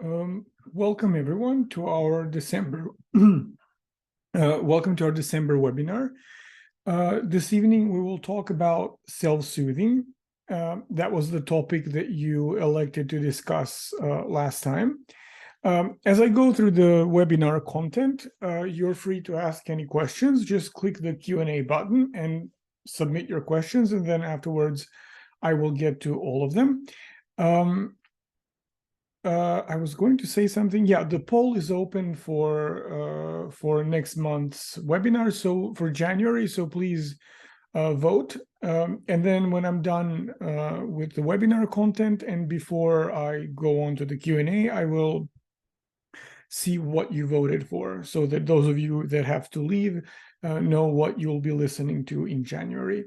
Welcome everyone to our December welcome to our December webinar. This evening we will talk about self-soothing. That was the topic that you elected to discuss last time. As I go through the webinar content, you're free to ask any questions. Just click the Q&A button and submit your questions, and then afterwards I will get to all of them. I was going to say something. Yeah, the poll is open for next month's webinar, so for January. So please vote. And then when I'm done with the webinar content, and before I go on to the Q&A, I will see what you voted for, so that those of you that have to leave know what you'll be listening to in January.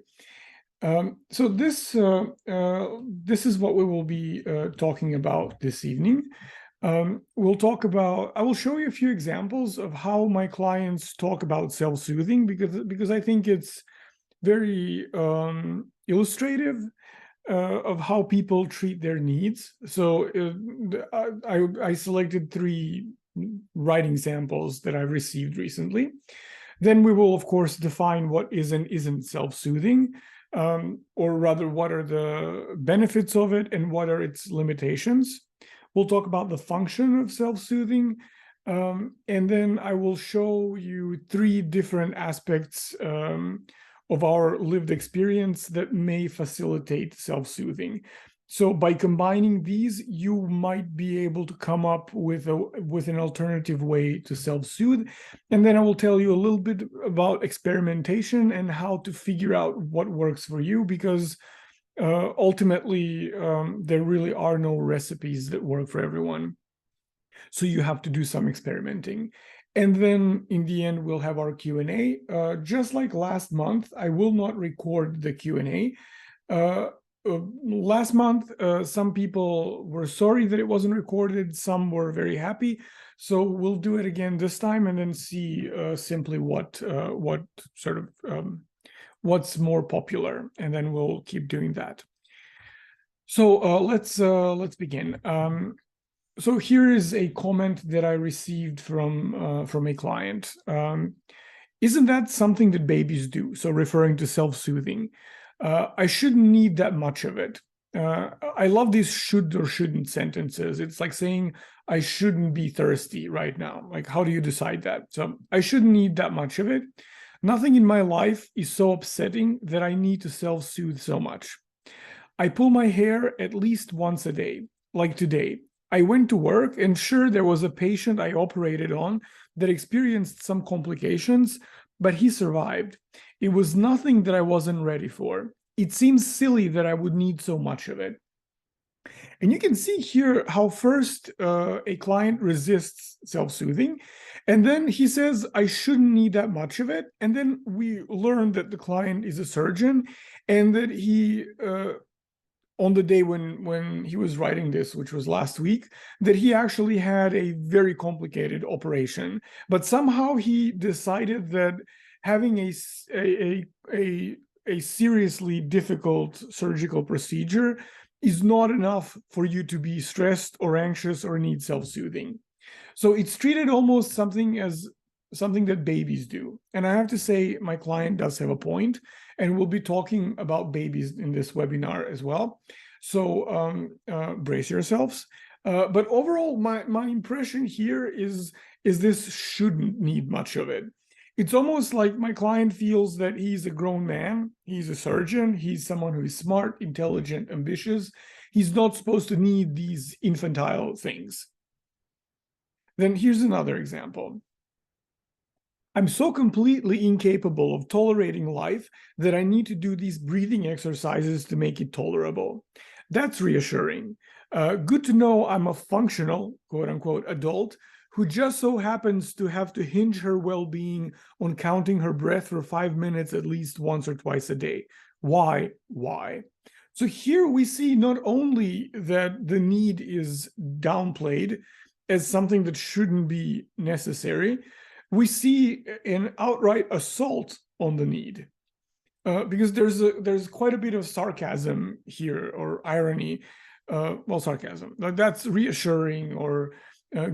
So this is what we will be talking about this evening. I will show you a few examples of how my clients talk about self-soothing, because I think it's very illustrative of how people treat their needs. So I selected 3 writing samples that I've received recently. Then we will, of course, define what is and isn't self-soothing. Or rather, what are the benefits of it and what are its limitations. We'll talk about the function of self-soothing, and then I will show you 3 different aspects of our lived experience that may facilitate self-soothing. So by combining these, you might be able to come up with an alternative way to self-soothe. And then I will tell you a little bit about experimentation and how to figure out what works for you, because ultimately there really are no recipes that work for everyone. So you have to do some experimenting. And then in the end, we'll have our Q&A. Just like last month, I will not record the Q&A. Last month, some people were sorry that it wasn't recorded. Some were very happy. So we'll do it again this time, and then see simply what sort of what's more popular, and then we'll keep doing that. So let's begin. So here is a comment that I received from a client. Isn't that something that babies do? So referring to self-soothing. I shouldn't need that much of it. I love these should or shouldn't sentences. It's like saying, I shouldn't be thirsty right now. Like, how do you decide that? So I shouldn't need that much of it. Nothing in my life is so upsetting that I need to self-soothe so much. I pull my hair at least once a day, like today. I went to work, and sure, there was a patient I operated on that experienced some complications, but he survived. It was nothing that I wasn't ready for. It seems silly that I would need so much of it. And you can see here how first a client resists self-soothing, and then he says, I shouldn't need that much of it. And then we learn that the client is a surgeon, and that he, on the day when he was writing this, which was last week, that he actually had a very complicated operation. But somehow he decided that having a seriously difficult surgical procedure is not enough for you to be stressed or anxious or need self-soothing. So it's treated almost something that babies do. And I have to say, my client does have a point, and we'll be talking about babies in this webinar as well. So brace yourselves. But overall, my impression here is this shouldn't need much of it. It's almost like my client feels that he's a grown man, he's a surgeon, he's someone who is smart, intelligent, ambitious. He's not supposed to need these infantile things. Then here's another example. I'm so completely incapable of tolerating life that I need to do these breathing exercises to make it tolerable. That's reassuring. Good to know I'm a functional, quote unquote, adult who just so happens to have to hinge her well-being on counting her breath for 5 minutes at least once or twice a day. Why? So here we see not only that the need is downplayed as something that shouldn't be necessary, we see an outright assault on the need. Because there's quite a bit of sarcasm here, or irony, sarcasm. That's reassuring, or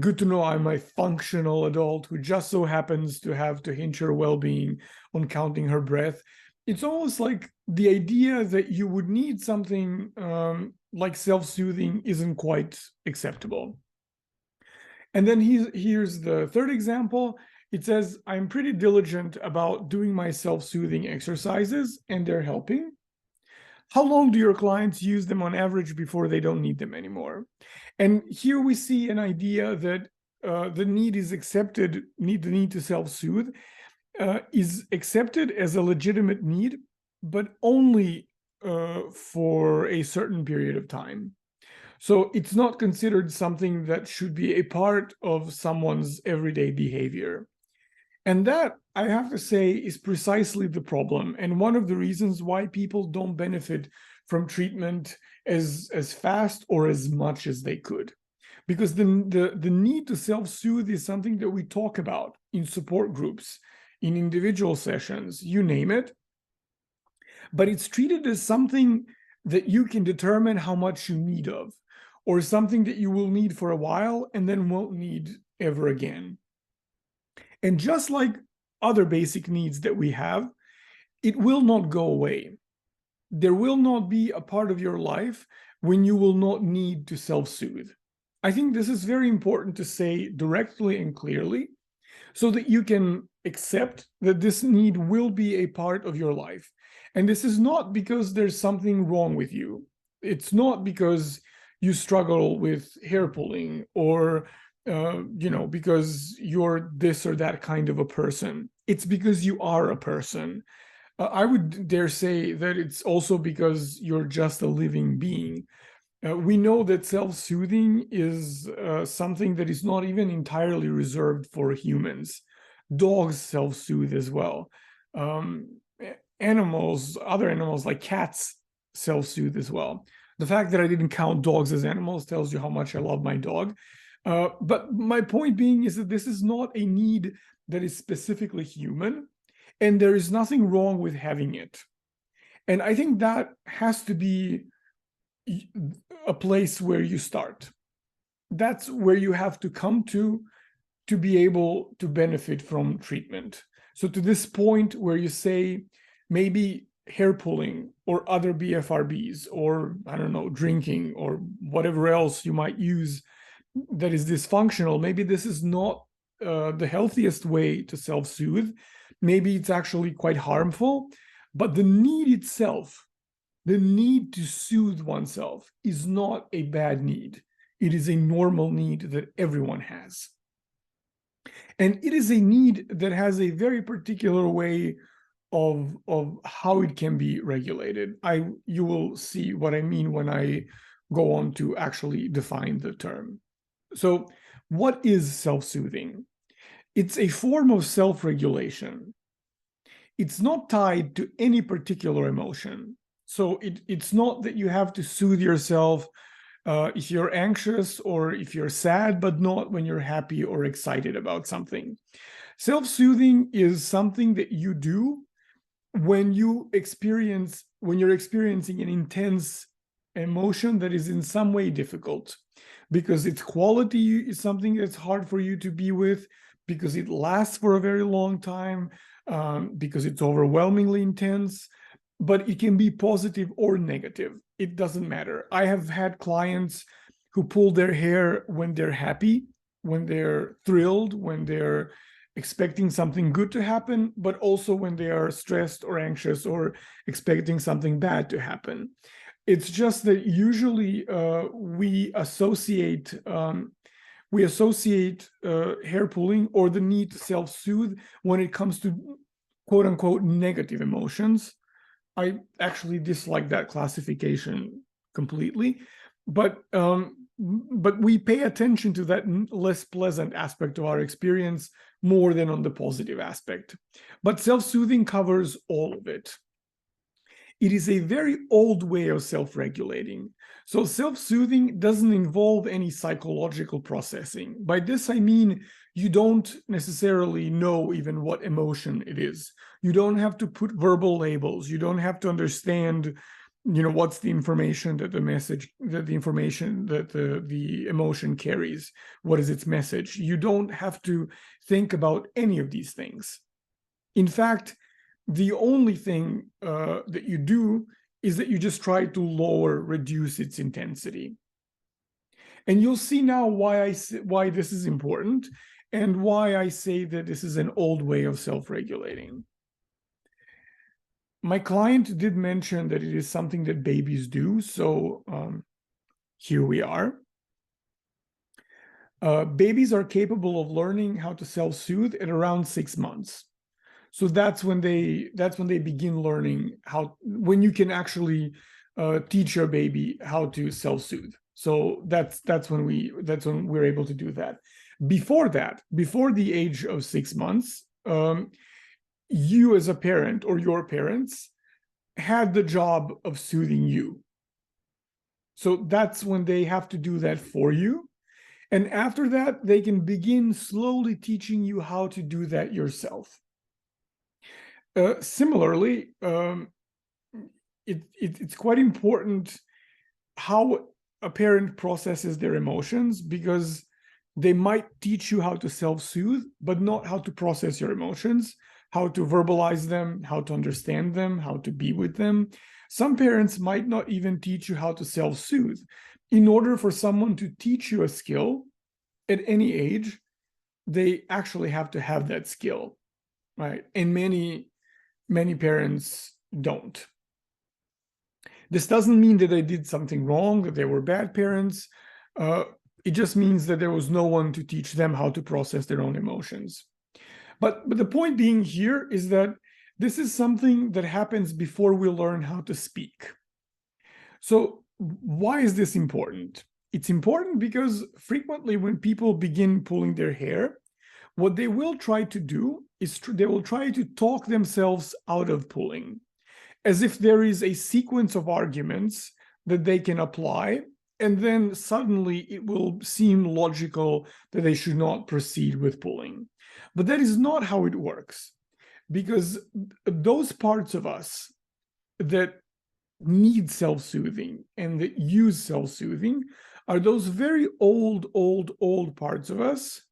good to know I'm a functional adult who just so happens to have to hinge her well-being on counting her breath. It's almost like the idea that you would need something like self-soothing isn't quite acceptable. And then here's the third example. It says, I'm pretty diligent about doing my self-soothing exercises and they're helping. How long do your clients use them on average before they don't need them anymore? And here we see an idea that the need is accepted, the need to self-soothe is accepted as a legitimate need, but only for a certain period of time. So it's not considered something that should be a part of someone's everyday behavior. And that, I have to say, is precisely the problem, and one of the reasons why people don't benefit from treatment as fast or as much as they could. Because the need to self-soothe is something that we talk about in support groups, in individual sessions, you name it. But it's treated as something that you can determine how much you need of, or something that you will need for a while and then won't need ever again. And just like other basic needs that we have, it will not go away. There will not be a part of your life when you will not need to self-soothe. I think this is very important to say directly and clearly so that you can accept that this need will be a part of your life. And this is not because there's something wrong with you. It's not because you struggle with hair pulling or because you're this or that kind of a person. It's because you are a person. I would dare say that it's also because you're just a living being. We know that self-soothing is something that is not even entirely reserved for humans. Dogs self-soothe as well. Other animals like cats self-soothe as well. The fact that I didn't count dogs as animals tells you how much I love my dog. But my point being is that this is not a need that is specifically human, and there is nothing wrong with having it. And I think that has to be a place where you start. That's where you have to come to be able to benefit from treatment. So to this point where you say maybe hair pulling or other BFRBs, or I don't know, drinking or whatever else you might use that is dysfunctional, maybe this is not the healthiest way to self-soothe. Maybe it's actually quite harmful, but the need itself, the need to soothe oneself, is not a bad need. It is a normal need that everyone has. And it is a need that has a very particular way of how it can be regulated. You will see what I mean when I go on to actually define the term. So what is self-soothing? It's a form of self-regulation. It's not tied to any particular emotion. So it's not that you have to soothe yourself if you're anxious or if you're sad, but not when you're happy or excited about something. Self-soothing is something that you do when you're experiencing an intense emotion that is in some way difficult, because its quality is something that's hard for you to be with, because it lasts for a very long time, because it's overwhelmingly intense. But it can be positive or negative. It doesn't matter. I have had clients who pull their hair when they're happy, when they're thrilled, when they're expecting something good to happen, but also when they are stressed or anxious or expecting something bad to happen. It's just that usually we associate hair pulling or the need to self-soothe when it comes to quote unquote negative emotions. I actually dislike that classification completely, but we pay attention to that less pleasant aspect of our experience more than on the positive aspect. But self-soothing covers all of it. It is a very old way of self-regulating. So self-soothing doesn't involve any psychological processing. By this, I mean, you don't necessarily know even what emotion it is. You don't have to put verbal labels. You don't have to understand what's the information that the emotion carries? What is its message? You don't have to think about any of these things. In fact, the only thing that you do is that you just try to reduce its intensity. And you'll see now why this is important and why I say that this is an old way of self-regulating. My client did mention that it is something that babies do, so here we are. Babies are capable of learning how to self-soothe at around 6 months. So that's when they begin learning when you can actually teach your baby how to self-soothe. So that's when we're able to do that. Before the age of 6 months, you as a parent or your parents had the job of soothing you. So that's when they have to do that for you. And after that, they can begin slowly teaching you how to do that yourself. Similarly, it's quite important how a parent processes their emotions, because they might teach you how to self-soothe, but not how to process your emotions, how to verbalize them, how to understand them, how to be with them. Some parents might not even teach you how to self-soothe. In order for someone to teach you a skill at any age, they actually have to have that skill, right? And many parents don't. This doesn't mean that they did something wrong, that they were bad parents. It just means that there was no one to teach them how to process their own emotions. But the point being here is that this is something that happens before we learn how to speak. So why is this important? It's important because frequently when people begin pulling their hair, what they will try to do is they will try to talk themselves out of pulling, as if there is a sequence of arguments that they can apply, and then suddenly it will seem logical that they should not proceed with pulling. But that is not how it works, because those parts of us that need self-soothing and that use self-soothing are those very old parts of us.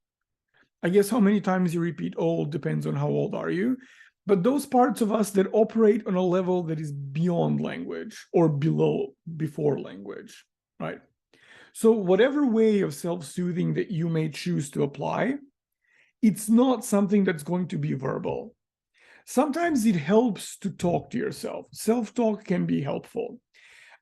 I guess how many times you repeat old depends on how old are you. But those parts of us that operate on a level that is beyond language or before language, right? So whatever way of self-soothing that you may choose to apply, it's not something that's going to be verbal. Sometimes it helps to talk to yourself. Self-talk can be helpful.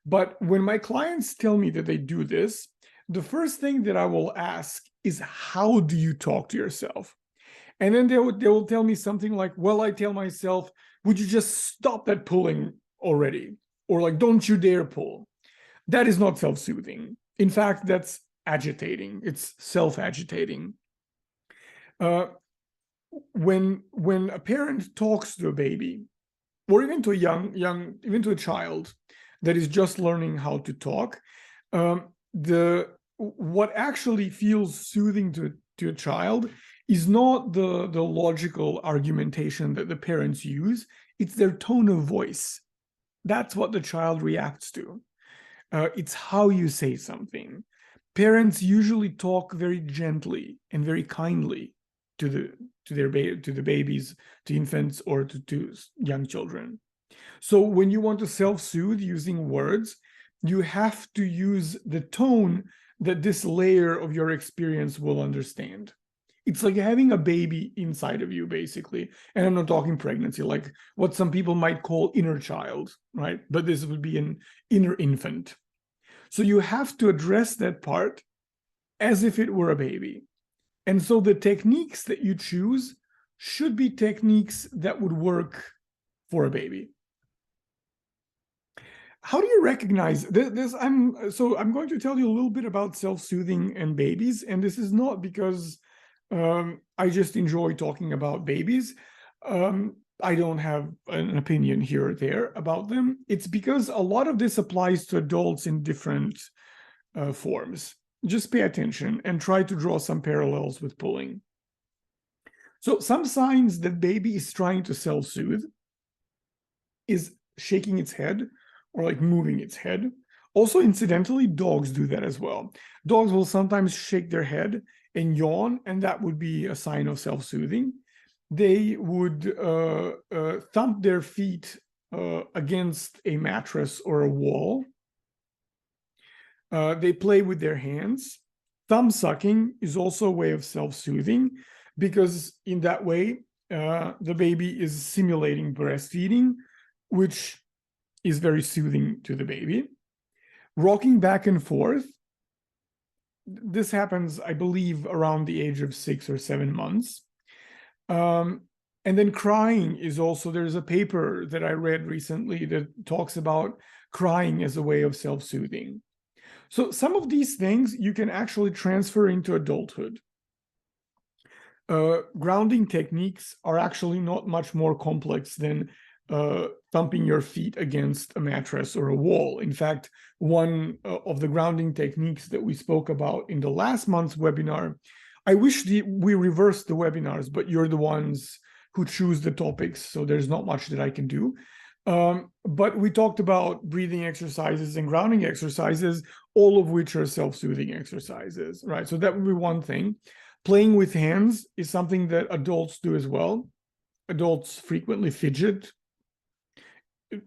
But when my clients tell me that they do this, the first thing that I will ask is, how do you talk to yourself? And then they will tell me something like, well, I tell myself, would you just stop that pulling already? Or like, don't you dare pull. That is not self-soothing. In fact, that's agitating. It's self-agitating. When a parent talks to a baby, or even to a even to a child that is just learning how to talk, what actually feels soothing to a child is not the logical argumentation that the parents use. It's their tone of voice. That's what the child reacts to. It's how you say something. Parents usually talk very gently and very kindly to the babies, to infants, or to young children. So when you want to self-soothe using words, you have to use the tone that this layer of your experience will understand. It's like having a baby inside of you, basically. And I'm not talking pregnancy, like what some people might call inner child, right? But this would be an inner infant. So you have to address that part as if it were a baby. And so the techniques that you choose should be techniques that would work for a baby. How do you recognize this? I'm going to tell you a little bit about self-soothing and babies, and this is not because I just enjoy talking about babies. I don't have an opinion here or there about them. It's because a lot of this applies to adults in different forms. Just pay attention and try to draw some parallels with pulling. So some signs that baby is trying to self-soothe is shaking its head or like moving its head. Also, incidentally, dogs do that as well. Dogs will sometimes shake their head and yawn, and that would be a sign of self-soothing. They would thump their feet against a mattress or a wall. They play with their hands. Thumb sucking is also a way of self-soothing, because in that way, the baby is simulating breastfeeding, which is very soothing to the baby. Rocking back and forth, this happens, I believe, around the age of 6 or 7 months. And then crying is also, there's a paper that I read recently that talks about crying as a way of self-soothing. So some of these things you can actually transfer into adulthood. Grounding techniques are actually not much more complex than thumping your feet against a mattress or a wall. In fact, one of the grounding techniques that we spoke about in the last month's webinar, I wish we reversed the webinars, but you're the ones who choose the topics, so there's not much that I can do. But we talked about breathing exercises and grounding exercises, all of which are self-soothing exercises, right? So that would be one thing. Playing with hands is something that adults do as well. Adults frequently fidget.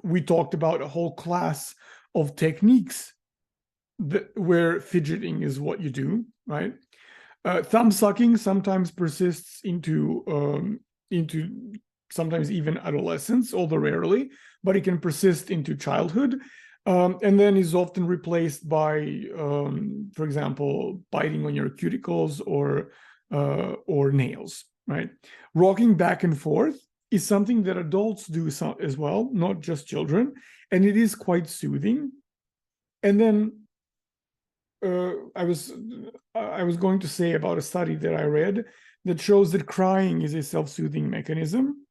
We talked about a whole class of techniques where fidgeting is what you do, right? Thumb sucking sometimes persists into sometimes even adolescence, although rarely, but it can persist into childhood, and then is often replaced by, for example, biting on your cuticles or nails, right? Rocking back and forth is something that adults do as well, not just children, and it is quite soothing. And then I was going to say about a study that I read that shows that crying is a self-soothing mechanism.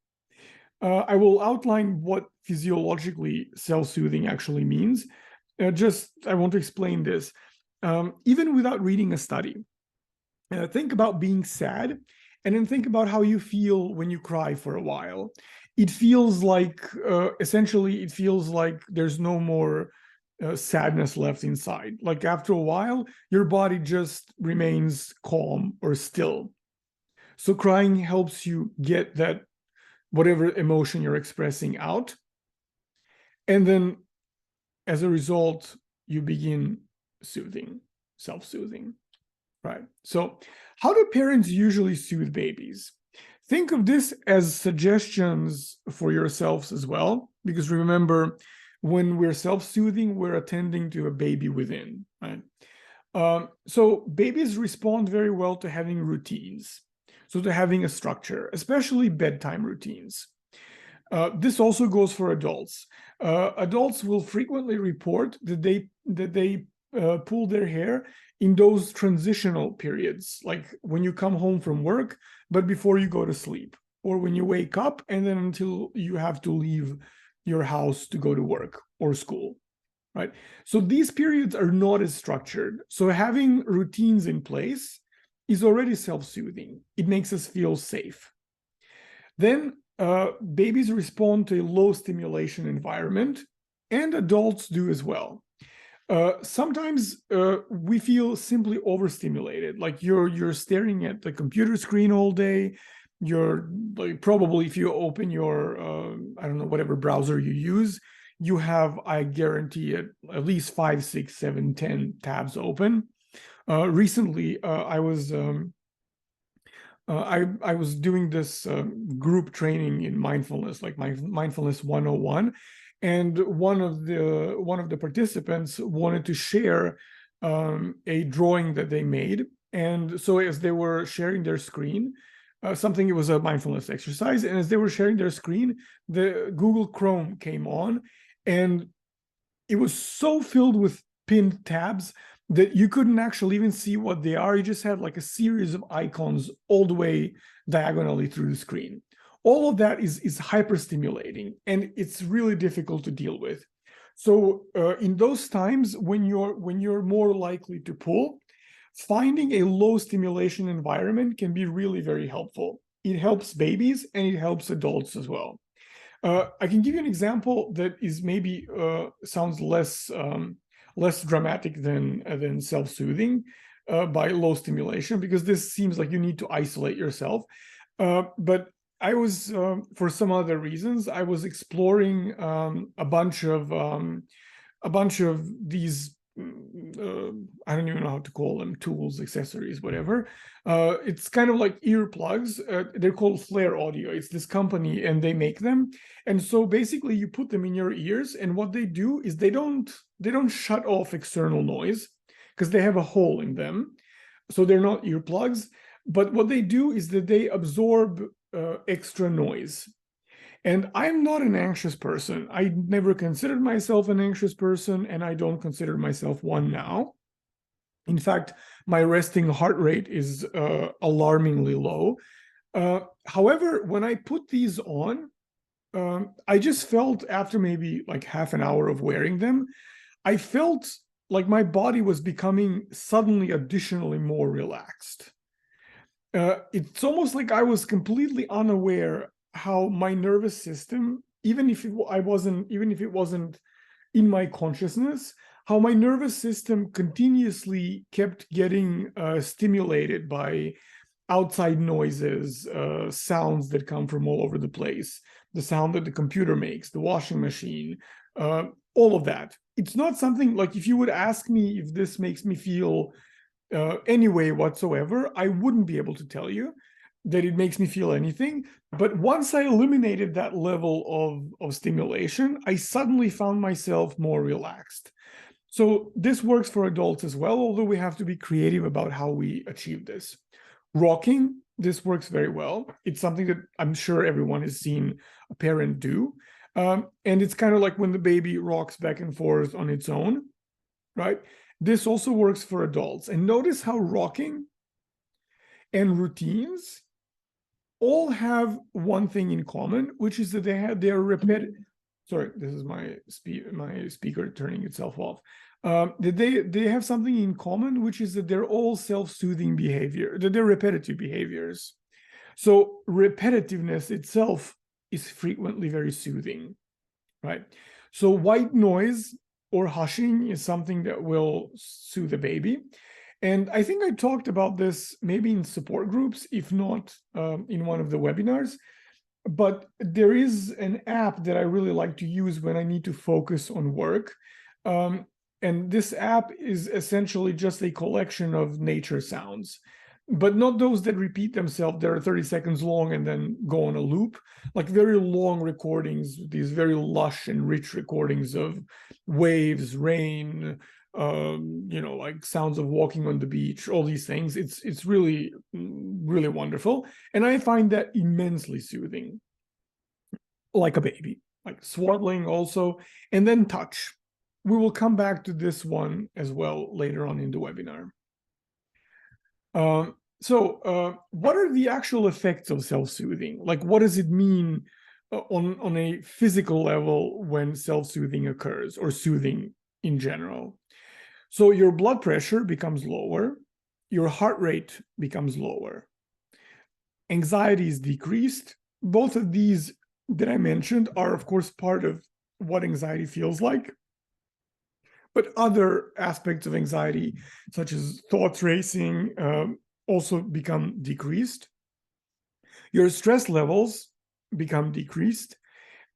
I will outline what physiologically self-soothing actually means. I want to explain this. Even without reading a study, think about being sad, and then think about how you feel when you cry for a while. It feels like, essentially, it feels like there's no more sadness left inside. Like after a while, your body just remains calm or still. So crying helps you get that whatever emotion you're expressing out. And then as a result, you begin soothing, self-soothing, right? So how do parents usually soothe babies? Think of this as suggestions for yourselves as well, because remember, when we're self-soothing, we're attending to a baby within, right? So babies respond very well to having routines. So to having a structure, especially bedtime routines. This also goes for adults. Adults will frequently report that they pull their hair in those transitional periods, like when you come home from work, but before you go to sleep, or when you wake up and then until you have to leave your house to go to work or school, right? So these periods are not as structured. So having routines in place is already self-soothing. It makes us feel safe. Then babies respond to a low stimulation environment, and adults do as well. Sometimes we feel simply overstimulated, like you're staring at the computer screen all day. You're like, probably if you open your I don't know, whatever browser you use, you have, I guarantee it, at least 5, 6, 7, 10 tabs open. Recently, I was doing this group training in mindfulness, like my mindfulness 101, and one of the participants wanted to share a drawing that they made, and so as they were sharing their screen, it was a mindfulness exercise, and as they were sharing their screen, the Google Chrome came on, and it was so filled with pinned tabs that you couldn't actually even see what they are. You just had like a series of icons all the way diagonally through the screen. All of that is hyper stimulating, and it's really difficult to deal with. So in those times when you're more likely to pull, finding a low stimulation environment can be really very helpful. It helps babies and it helps adults as well. I can give you an example that is maybe sounds less dramatic than self-soothing by low stimulation, because this seems like you need to isolate yourself. But I was, for some other reasons, I was exploring a bunch of these. I don't even know how to call them, tools, accessories, whatever. It's kind of like earplugs. They're called Flare Audio. It's this company, and they make them. And so basically, you put them in your ears, and what they do is they don't shut off external noise because they have a hole in them, so they're not earplugs. But what they do is that they absorb extra noise. And I'm not an anxious person. I never considered myself an anxious person, and I don't consider myself one now. In fact, my resting heart rate is alarmingly low. However, when I put these on, I just felt, after maybe like half an hour of wearing them, I felt like my body was becoming suddenly additionally more relaxed. It's almost like I was completely unaware how my nervous system, even if it wasn't in my consciousness, how my nervous system continuously kept getting stimulated by outside noises, sounds that come from all over the place, the sound that the computer makes, the washing machine, all of that. It's not something like, if you would ask me if this makes me feel any way whatsoever, I wouldn't be able to tell you that it makes me feel anything. But once I eliminated that level of stimulation, I suddenly found myself more relaxed. So this works for adults as well, although we have to be creative about how we achieve this. Rocking, this works very well. It's something that I'm sure everyone has seen a parent do. And it's kind of like when the baby rocks back and forth on its own, right? This also works for adults. And notice how rocking and routines all have one thing in common, which is that they're repetitive. Sorry, this is my speaker turning itself off. They have something in common, which is that they're all self-soothing behavior, that they're repetitive behaviors. So repetitiveness itself is frequently very soothing, right? So white noise or hushing is something that will soothe a baby. And I think I talked about this maybe in support groups, if not in one of the webinars. But there is an app that I really like to use when I need to focus on work. And this app is essentially just a collection of nature sounds, but not those that repeat themselves. They're 30 seconds long and then go on a loop, like very long recordings, these very lush and rich recordings of waves, rain, like sounds of walking on the beach, all these things. It's really, really wonderful. And I find that immensely soothing, like a baby, like swaddling also, and then touch. We will come back to this one as well later on in the webinar. What are the actual effects of self-soothing? Like, what does it mean on a physical level when self-soothing occurs, or soothing in general? So your blood pressure becomes lower, your heart rate becomes lower, anxiety is decreased. Both of these that I mentioned are, of course, part of what anxiety feels like. But other aspects of anxiety, such as thoughts racing, also become decreased. Your stress levels become decreased.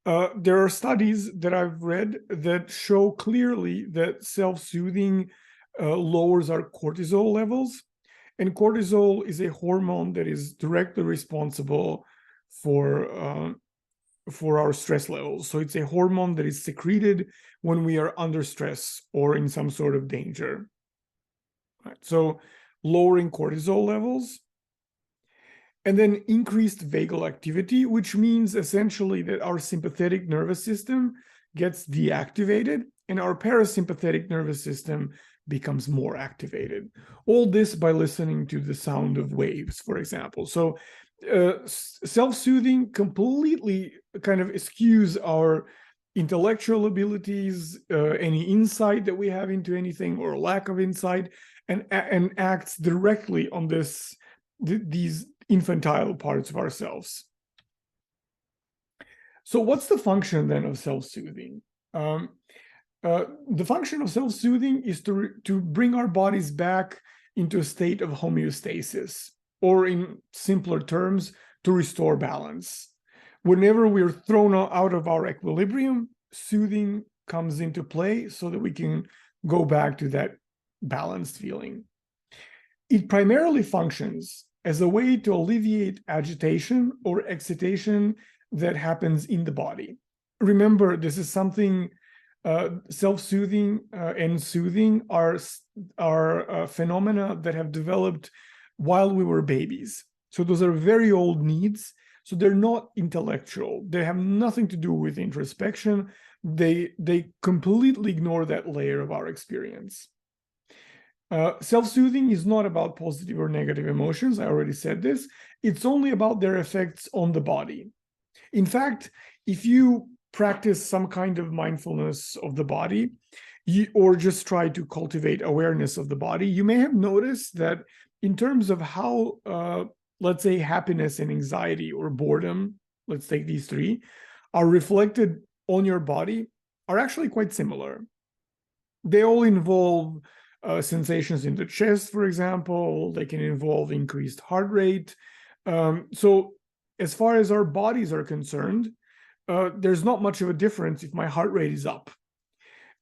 There are studies that I've read that show clearly that self-soothing lowers our cortisol levels. And cortisol is a hormone that is directly responsible for our stress levels. So it's a hormone that is secreted when we are under stress or in some sort of danger. Right? So lowering cortisol levels, and then increased vagal activity, which means essentially that our sympathetic nervous system gets deactivated and our parasympathetic nervous system becomes more activated. All this by listening to the sound of waves, for example. So self-soothing completely kind of eschews our intellectual abilities, any insight that we have into anything or lack of insight, and acts directly on these infantile parts of ourselves. So what's the function then of self-soothing? The function of self-soothing is to bring our bodies back into a state of homeostasis, or in simpler terms, to restore balance. Whenever we're thrown out of our equilibrium, soothing comes into play so that we can go back to that balanced feeling. It primarily functions as a way to alleviate agitation or excitation that happens in the body. Remember, this is something self-soothing and soothing are phenomena that have developed while we were babies. So those are very old needs. So they're not intellectual. They have nothing to do with introspection. They completely ignore that layer of our experience. Self-soothing is not about positive or negative emotions. I already said this. It's only about their effects on the body. In fact, if you practice some kind of mindfulness of the body, or just try to cultivate awareness of the body, you may have noticed that in terms of how, let's say, happiness and anxiety or boredom, let's take these three, are reflected on your body, are actually quite similar. They all involve sensations in the chest, for example. They can involve increased heart rate. So as far as our bodies are concerned, there's not much of a difference if my heart rate is up.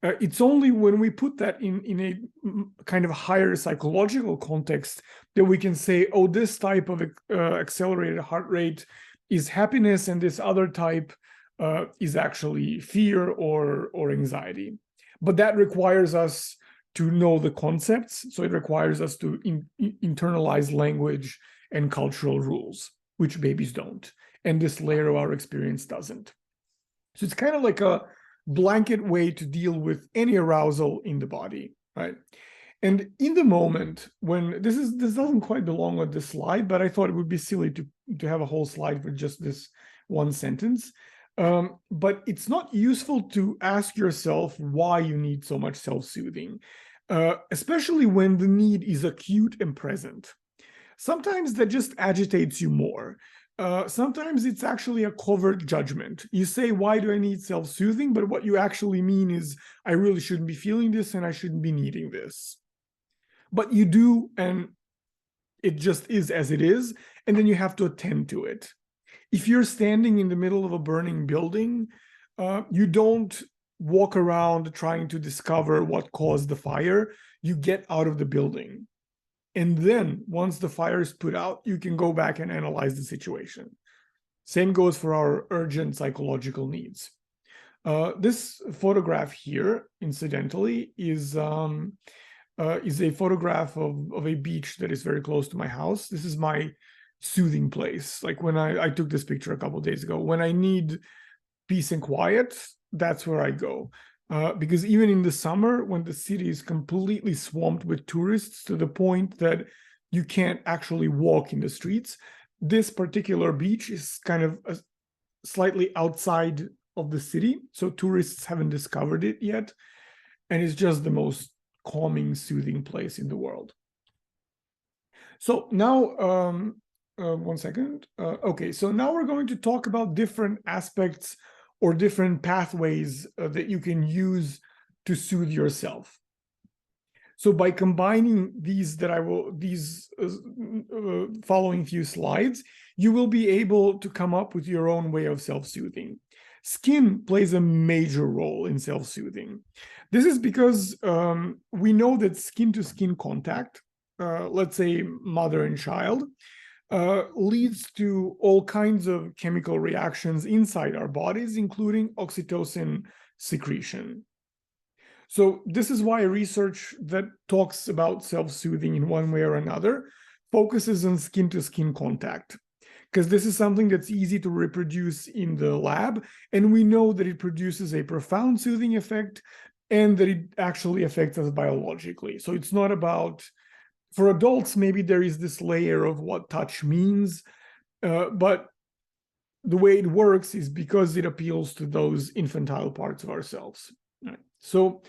It's only when we put that in a kind of higher psychological context that we can say, oh, this type of accelerated heart rate is happiness, and this other type is actually fear or anxiety. But that requires us to know the concepts. So it requires us to internalize language and cultural rules, which babies don't. And this layer of our experience doesn't. So it's kind of like a blanket way to deal with any arousal in the body, right? And in the moment when this doesn't quite belong on this slide, but I thought it would be silly to have a whole slide for just this one sentence. But it's not useful to ask yourself why you need so much self-soothing, especially when the need is acute and present. Sometimes that just agitates you more. Sometimes it's actually a covert judgment. You say, why do I need self-soothing? But what you actually mean is, I really shouldn't be feeling this and I shouldn't be needing this. But you do, and it just is as it is, and then you have to attend to it. If you're standing in the middle of a burning building, you don't walk around trying to discover what caused the fire. You get out of the building. And then once the fire is put out, you can go back and analyze the situation. Same goes for our urgent psychological needs. This photograph here, incidentally, is a photograph of a beach that is very close to my house. This is my soothing place. Like when I took this picture a couple of days ago, when I need peace and quiet, that's where I go. Because even in the summer, when the city is completely swamped with tourists to the point that you can't actually walk in the streets, this particular beach is kind of slightly outside of the city. So tourists haven't discovered it yet. And it's just the most calming, soothing place in the world. So now, one second. Okay, so now we're going to talk about different aspects or different pathways that you can use to soothe yourself. So by combining these following few slides, you will be able to come up with your own way of self-soothing. Skin plays a major role in self-soothing. This is because we know that skin-to-skin contact, let's say mother and child, leads to all kinds of chemical reactions inside our bodies, including oxytocin secretion. So this is why research that talks about self-soothing in one way or another focuses on skin-to-skin contact, because this is something that's easy to reproduce in the lab, and we know that it produces a profound soothing effect and that it actually affects us biologically. So it's not about, for adults, maybe there is this layer of what touch means, but the way it works is because it appeals to those infantile parts of ourselves. Right? So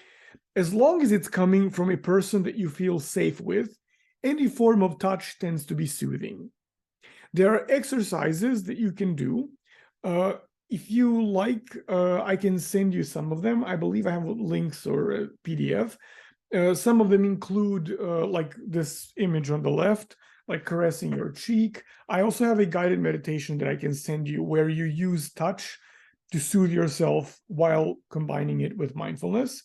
as long as it's coming from a person that you feel safe with, any form of touch tends to be soothing. There are exercises that you can do if you like, I can send you some of them. I believe I have links or a PDF. Some of them include like this image on the left, like caressing your cheek. I also have a guided meditation that I can send you where you use touch to soothe yourself while combining it with mindfulness.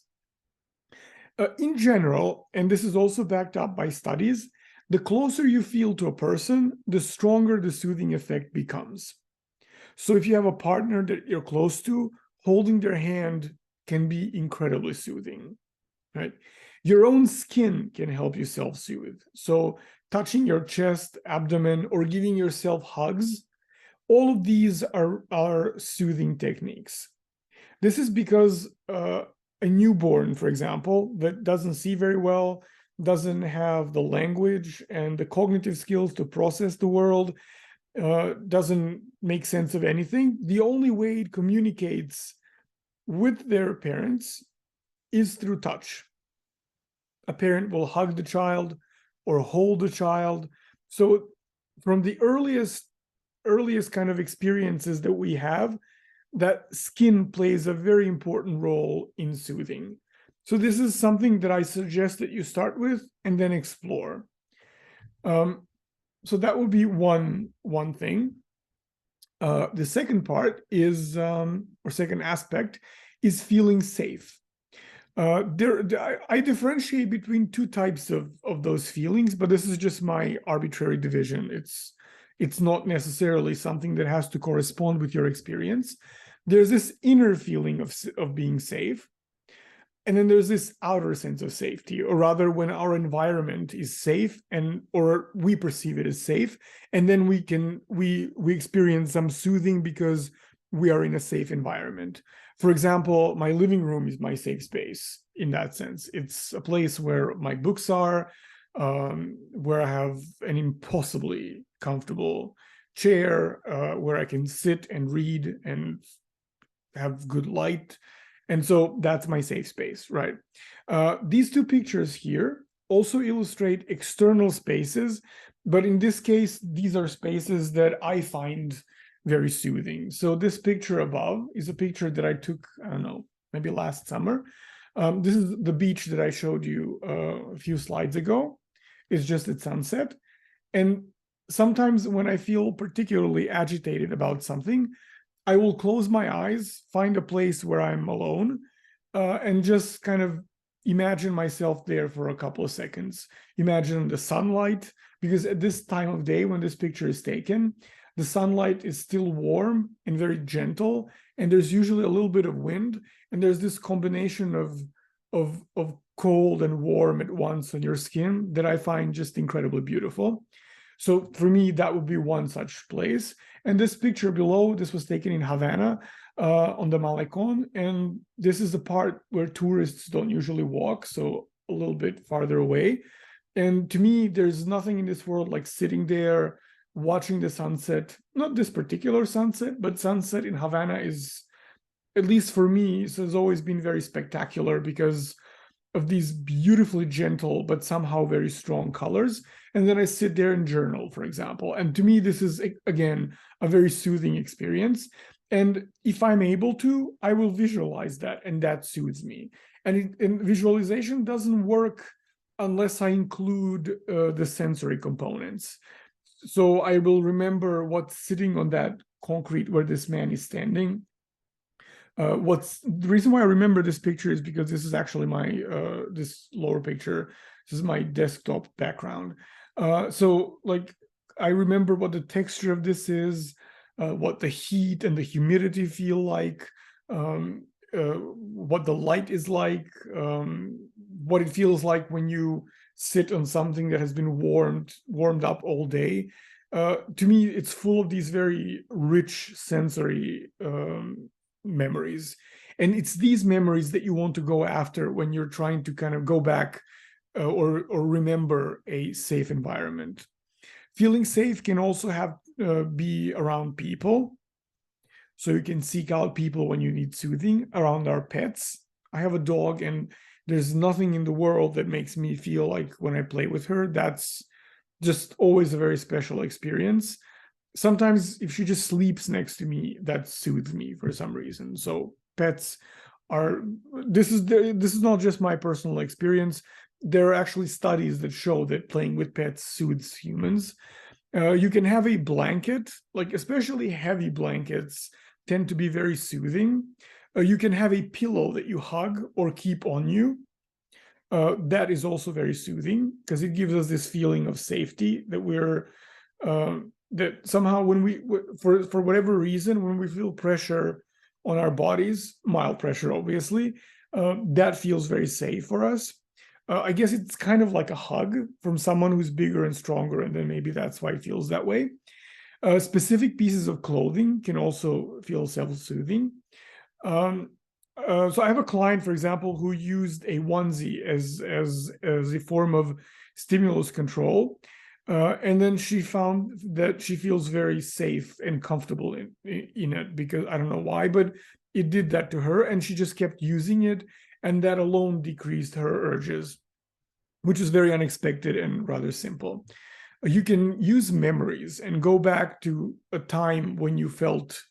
In general, and this is also backed up by studies, the closer you feel to a person, the stronger the soothing effect becomes. So if you have a partner that you're close to, holding their hand can be incredibly soothing, right? Your own skin can help you self-soothe. So touching your chest, abdomen, or giving yourself hugs, all of these are soothing techniques. This is because a newborn, for example, that doesn't see very well, doesn't have the language and the cognitive skills to process the world, doesn't make sense of anything. The only way it communicates with their parents is through touch. A parent will hug the child or hold the child. So from the earliest kind of experiences that we have, that skin plays a very important role in soothing. So this is something that I suggest that you start with and then explore. So that would be one thing. The second part is, or second aspect, is feeling safe. I differentiate between two types of those feelings, but this is just my arbitrary division. It's not necessarily something that has to correspond with your experience. There's this inner feeling of being safe, and then there's this outer sense of safety, or rather when our environment is safe or we perceive it as safe, and then we experience some soothing because we are in a safe environment. For example, my living room is my safe space in that sense. It's a place where my books are, where I have an impossibly comfortable chair, where I can sit and read and have good light. And so that's my safe space, right? These two pictures here also illustrate external spaces, but in this case, these are spaces that I find very soothing. So this picture above is a picture that I took, I don't know, maybe last summer. This is the beach that I showed you a few slides ago. It's just at sunset. And sometimes when I feel particularly agitated about something, I will close my eyes, find a place where I'm alone, and just kind of imagine myself there for a couple of seconds. Imagine the sunlight, because at this time of day when this picture is taken, the sunlight is still warm and very gentle, and there's usually a little bit of wind, and there's this combination of cold and warm at once on your skin that I find just incredibly beautiful. So for me, that would be one such place. And this picture below, this was taken in Havana on the Malecon. And this is the part where tourists don't usually walk, so a little bit farther away. And to me, there's nothing in this world like sitting there, watching the sunset, not this particular sunset, but sunset in Havana is, at least for me, so has always been very spectacular because of these beautifully gentle but somehow very strong colors. And then I sit there and journal, for example. And to me, this is, again, a very soothing experience. And if I'm able to, I will visualize that, and that soothes me. And visualization doesn't work unless I include the sensory components. So I will remember what's sitting on that concrete where this man is standing. What's the reason why I remember this picture is because this is actually my this lower picture. This is my desktop background. So like I remember what the texture of this is, what the heat and the humidity feel like, what the light is like, what it feels like when you sit on something that has been warmed up all day. To me, it's full of these very rich sensory memories, and it's these memories that you want to go after when you're trying to kind of go back or remember a safe environment. Feeling safe can also have be around people, so you can seek out people when you need soothing. Around our pets, I have a dog, and there's nothing in the world that makes me feel like when I play with her, that's just always a very special experience. sometimes if she just sleeps next to me, that soothes me for some reason. So pets are, this is not just my personal experience. There are actually studies that show that playing with pets soothes humans. You can have a blanket, like especially heavy blankets tend to be very soothing. You can have a pillow that you hug or keep on you. That is also very soothing because it gives us this feeling of safety that we're that somehow when we for whatever reason, when we feel pressure on our bodies, mild pressure obviously, that feels very safe for us. I guess it's kind of like a hug from someone who's bigger and stronger, and then maybe that's why it feels that way. Specific pieces of clothing can also feel self-soothing. Um, so I have a client, for example, who used a onesie as a form of stimulus control, and then she found that she feels very safe and comfortable in it, because I don't know why, but it did that to her, and she just kept using it, and that alone decreased her urges, which is very unexpected and rather simple. You can use memories and go back to a time when you felt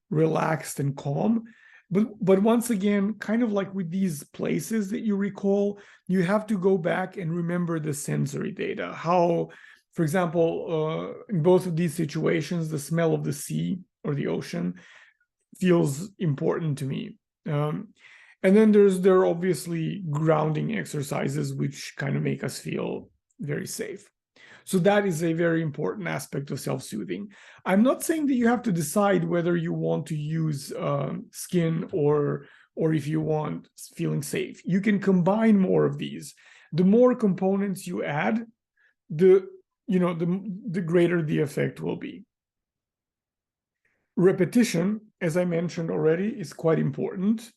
relaxed and calm. But once again, kind of like with these places that you recall, you have to go back and remember the sensory data. How, for example, in both of these situations, the smell of the sea or the ocean feels important to me. And then there are obviously grounding exercises which kind of make us feel very safe. So that is a very important aspect of self-soothing. I'm not saying that you have to decide whether you want to use skin or if you want feeling safe. You can combine more of these. The more components you add, the the greater the effect will be. Repetition, as I mentioned already, is quite important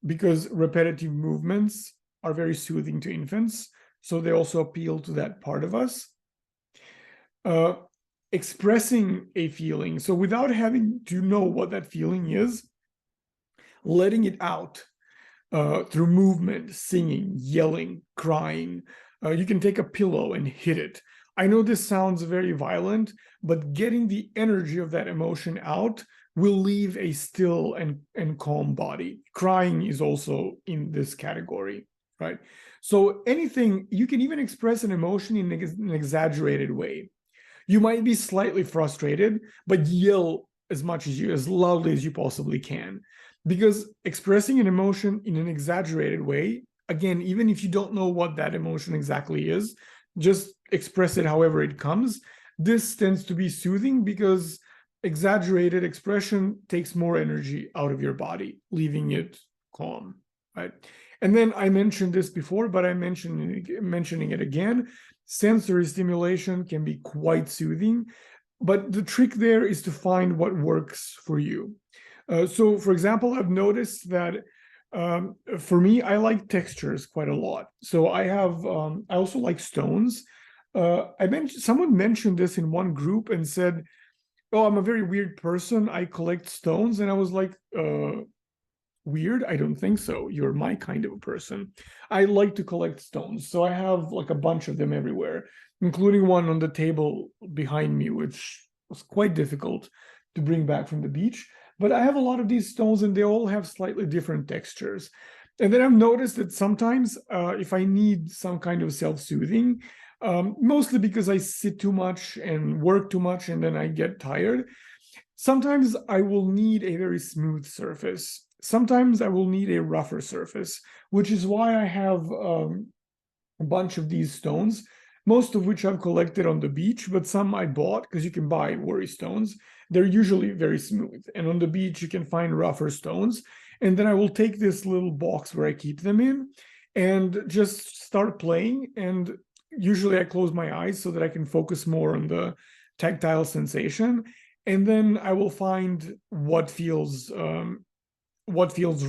because repetitive movements are very soothing to infants. So they also appeal to that part of us. Expressing a feeling, so without having to know what that feeling is, letting it out through movement, singing, yelling, crying. You can take a pillow and hit it. I know this sounds very violent, but getting the energy of that emotion out will leave a still and calm body. Crying is also in this category, right? So anything, you can even express an emotion in an exaggerated way. You might be slightly frustrated, but yell as loudly as you possibly can. Because expressing an emotion in an exaggerated way, again, even if you don't know what that emotion exactly is, just express it however it comes. This tends to be soothing because exaggerated expression takes more energy out of your body, leaving it calm, right? And then I mentioned this before, but I'm mentioning it again. Sensory stimulation can be quite soothing, but the trick there is to find what works for you. So, for example, I've noticed that for me, I like textures quite a lot. So I also like stones. Someone mentioned this in one group and said, "Oh, I'm a very weird person. I collect stones," and I was like, weird? I don't think so. You're my kind of a person. I like to collect stones, so I have like a bunch of them everywhere, including one on the table behind me, which was quite difficult to bring back from the beach. But I have a lot of these stones, and they all have slightly different textures. And then I've noticed that sometimes, if I need some kind of self-soothing, mostly because I sit too much and work too much, and then I get tired, sometimes I will need a very smooth surface. Sometimes I will need a rougher surface, which is why I have a bunch of these stones, most of which I've collected on the beach, but some I bought because you can buy worry stones. They're usually very smooth. And on the beach, you can find rougher stones. And then I will take this little box where I keep them in and just start playing. And usually I close my eyes so that I can focus more on the tactile sensation. And then I will find what feels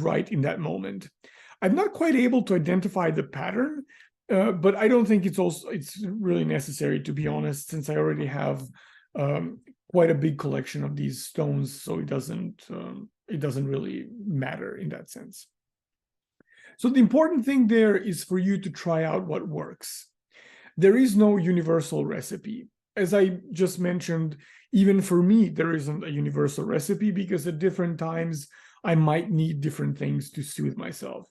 right in that moment. I'm not quite able to identify the pattern, but I don't think it's really necessary, to be honest, since I already have quite a big collection of these stones, so it doesn't really matter in that sense. So the important thing there is for you to try out what works. There is no universal recipe. as I just mentioned, even for me, there isn't a universal recipe because at different times I might need different things to soothe myself.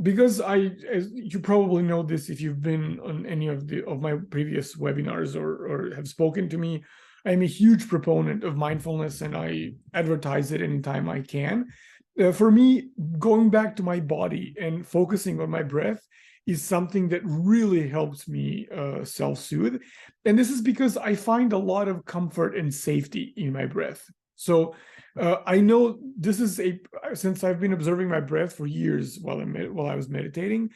Because as you probably know this if you've been on any of my previous webinars or have spoken to me, I'm a huge proponent of mindfulness and I advertise it anytime I can. For me, going back to my body and focusing on my breath is something that really helps me self-soothe. And this is because I find a lot of comfort and safety in my breath. So I know this is since I've been observing my breath for years while I was meditating,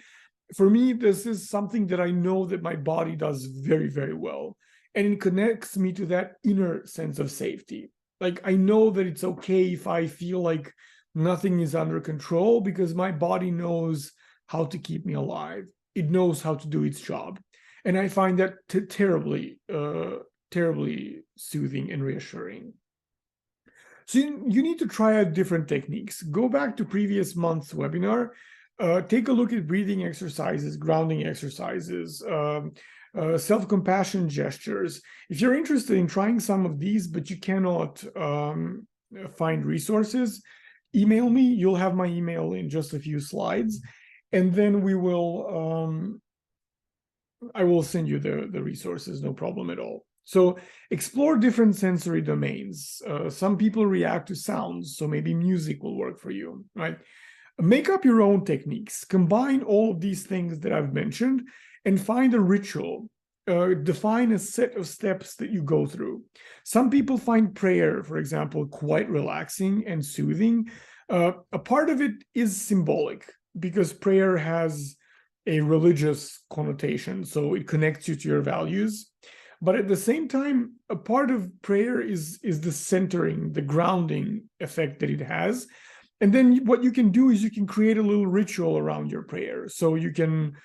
for me, this is something that I know that my body does very, very well. And it connects me to that inner sense of safety. Like I know that it's okay if I feel like nothing is under control because my body knows how to keep me alive. It knows how to do its job. And I find that terribly, terribly soothing and reassuring. So you need to try out different techniques. Go back to previous month's webinar. Take a look at breathing exercises, grounding exercises, self-compassion gestures. If you're interested in trying some of these, but you cannot find resources, email me. You'll have my email in just a few slides. And then we will, I will send you the resources, no problem at all. So explore different sensory domains. Some people react to sounds, so maybe music will work for you, right? Make up your own techniques. Combine all of these things that I've mentioned and find a ritual. Define a set of steps that you go through. Some people find prayer, for example, quite relaxing and soothing. A part of it is symbolic because prayer has a religious connotation, so it connects you to your values. But at the same time, a part of prayer is the centering, the grounding effect that it has. And then what you can do is you can create a little ritual around your prayer. So you can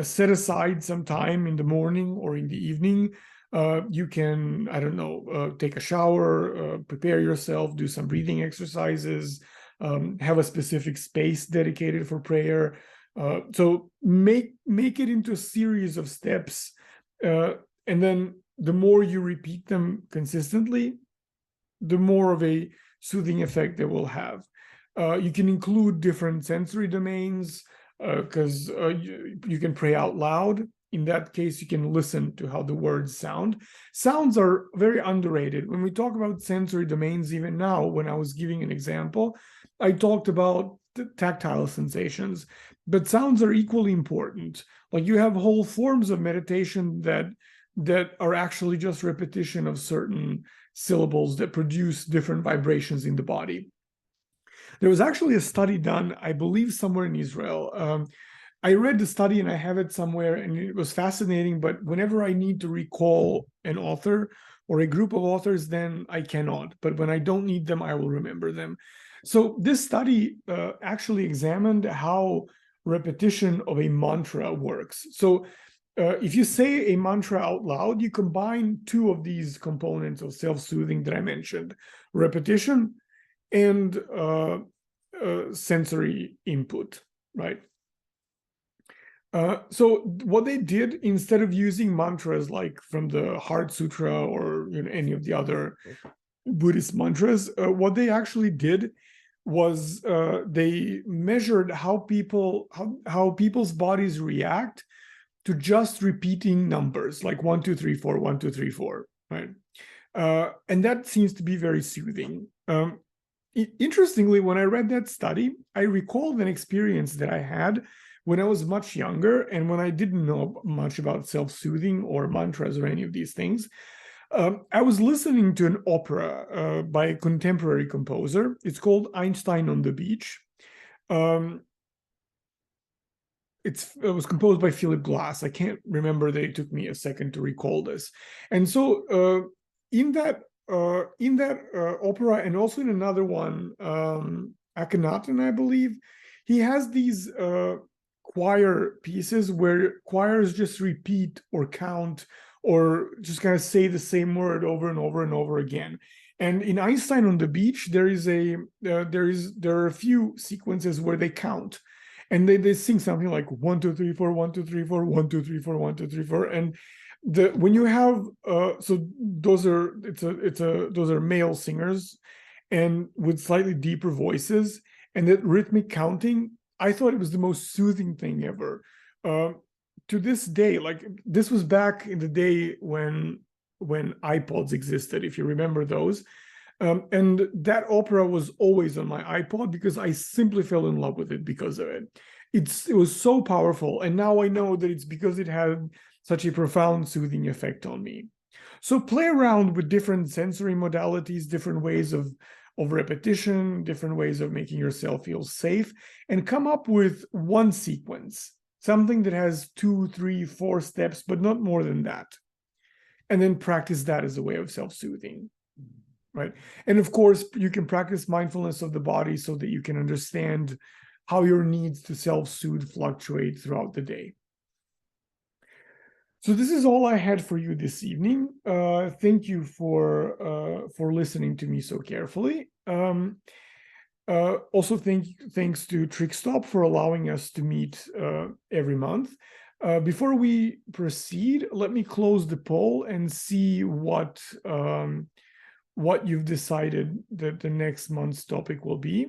set aside some time in the morning or in the evening. You can, I don't know, take a shower, prepare yourself, do some breathing exercises, have a specific space dedicated for prayer. So make it into a series of steps. And then the more you repeat them consistently, the more of a soothing effect they will have. You can include different sensory domains because you can pray out loud. In that case, you can listen to how the words sound. Sounds are very underrated. When we talk about sensory domains, even now, when I was giving an example, I talked about the tactile sensations, but sounds are equally important. Like you have whole forms of meditation that are actually just repetition of certain syllables that produce different vibrations in the body. There was actually a study done, I believe, somewhere in Israel. I read the study and I have it somewhere, and it was fascinating. But whenever I need to recall an author or a group of authors, then I cannot. But when I don't need them, I will remember them. So this study actually examined how repetition of a mantra works. So if you say a mantra out loud, you combine two of these components of self-soothing that I mentioned, repetition and sensory input, right? So what they did, instead of using mantras like from the Heart Sutra or any of the other Buddhist mantras, what they actually did was they measured how people's bodies react to just repeating numbers like 1, 2, 3, 4, 1, 2, 3, 4, right? And that seems to be very soothing. Interestingly, when I read that study, I recalled an experience that I had when I was much younger and when I didn't know much about self-soothing or mantras or any of these things. I was listening to an opera by a contemporary composer. It's called Einstein on the Beach. It was composed by Philip Glass. I can't remember that it took me a second to recall this. And so in that opera and also in another one, Akhenaten, I believe, he has these choir pieces where choirs just repeat or count or just kind of say the same word over and over and over again. And in Einstein on the Beach, there are a few sequences where they count, and they sing something like 1, 2, 3, 4, 1, 2, 3, 4, 1, 2, 3, 4, 1, 2, 3, 4, and when you have so those are those are male singers and with slightly deeper voices, and that rhythmic counting, I thought it was the most soothing thing ever. uh, to this day, like, this was back in the day when iPods existed, if you remember those. And that opera was always on my iPod because I simply fell in love with it because of it. It was so powerful, and now I know that it's because it had such a profound soothing effect on me. So play around with different sensory modalities, different ways of repetition, different ways of making yourself feel safe, and come up with one sequence, something that has 2, 3, 4 steps, but not more than that. And then practice that as a way of self-soothing, right? And of course, you can practice mindfulness of the body so that you can understand how your needs to self-soothe fluctuate throughout the day. So this is all I had for you this evening. Thank you for listening to me so carefully. Also, thanks to TrickStop for allowing us to meet every month. Before we proceed, let me close the poll and see what you've decided that the next month's topic will be.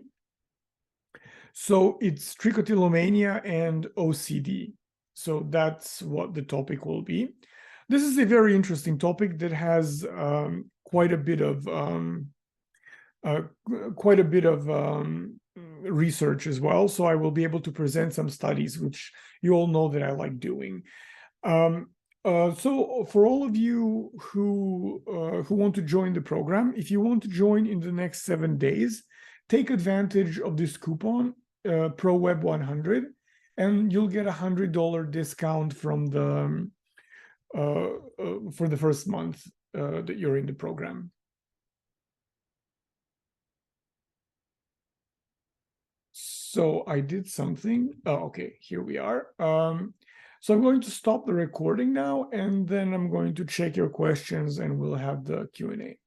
So it's trichotillomania and OCD. So that's what the topic will be. This is a very interesting topic that has quite a bit of research as well. So I will be able to present some studies, which you all know that I like doing. So for all of you who want to join the program, if you want to join in the next 7 days, take advantage of this coupon, ProWeb100, and you'll get $100 discount from the for the first month that you're in the program. So I did something. Oh, okay, here we are. So I'm going to stop the recording now, and then I'm going to check your questions, and we'll have the Q&A.